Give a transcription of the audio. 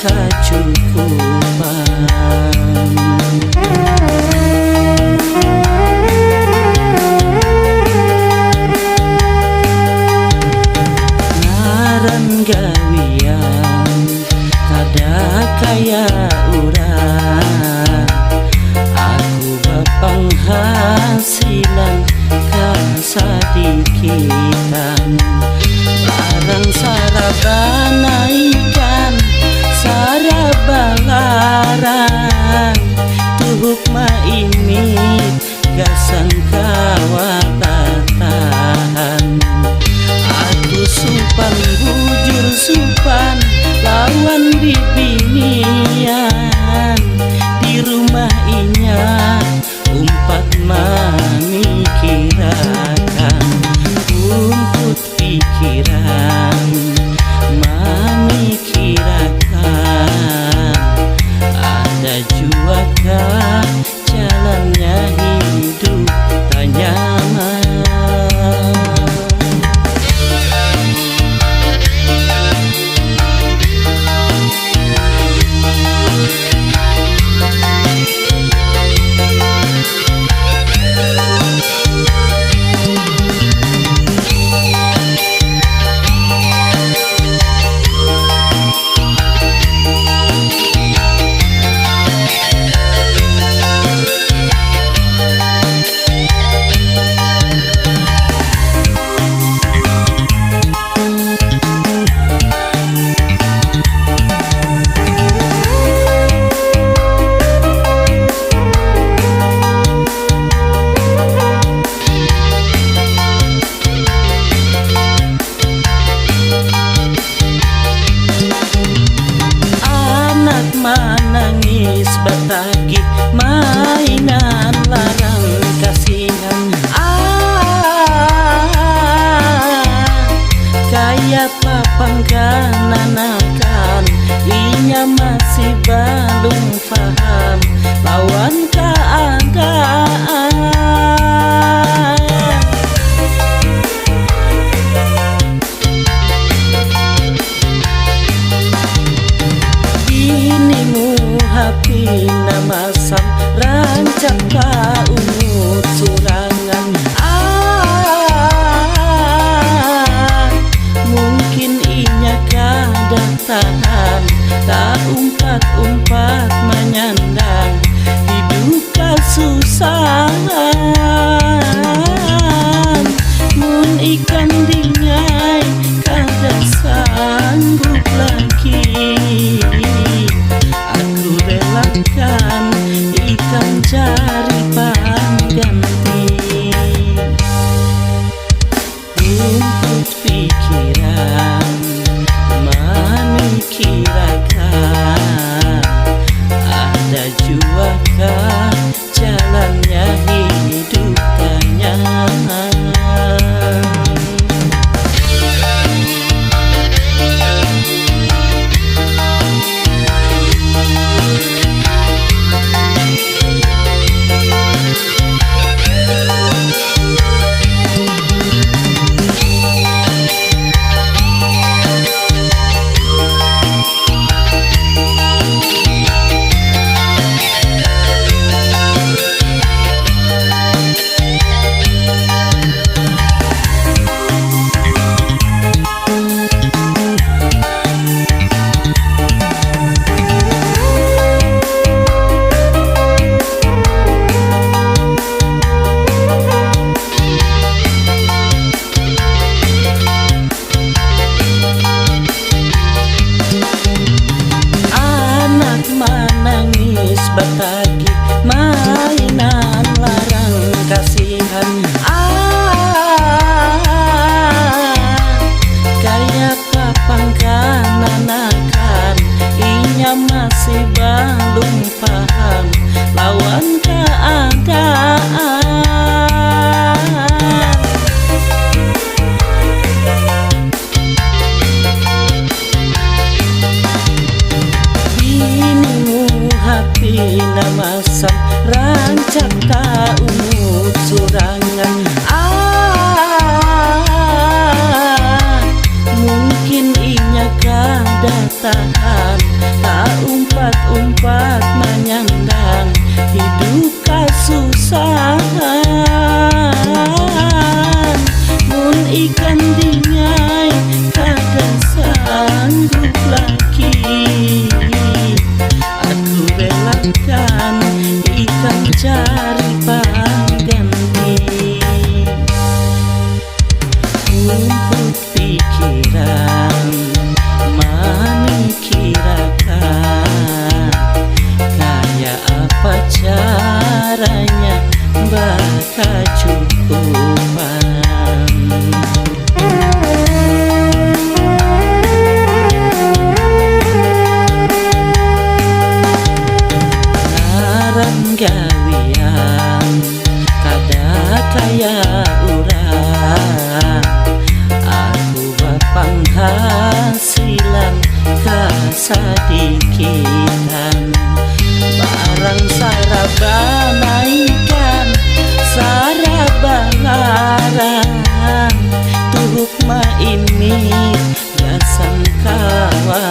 kacukupan. Ngaran gawian kada kaya urang, aku bapanghasilan kasadikitan. Barang sarabana ikan sarabalaran, tuhuk maimit gasan kawatatahan. Aku supan bujur supan lawan bibinian, di rumah inya umpat memikirakan, rumput pikiran memikirakan. Ada juakah jalannya hidup tak nyaman. Menangis batagih mainan larang kasihan. Kaya papang kananakan, inya masih belum paham lawan keadaan. Hapi namasam rancak kaumut surangan. Mungkin inya kada tahan, tak umpat-umpat menyandang hidup kasusahan. Mun ikan dingai kada sanggup lagi, relakan ikan cari pengganti. Rumput pikiran memikirkan, ada juakah jalannya hidup tak nyaman. Batagih mainan larang kasihan. Kaya papang kananakan, inya masih belum paham lawan keadaan. Hapi namasam rancak kaumut surangan. Mungkin inya kada kesusahan, tak umpat-umpat menyandang hidup kesusahan. Mun ikan dingai kadang sanggup lagi, aku relakan ikan cari pengganti. Rumput pikiran memikirkan kayak apa caranya bakal cukupan. Larang gawian kada kaya urang, aku penghasilan kasadikitan. Barang sarabanaikan sarabangarang, tuhuk maimit gasang kawan.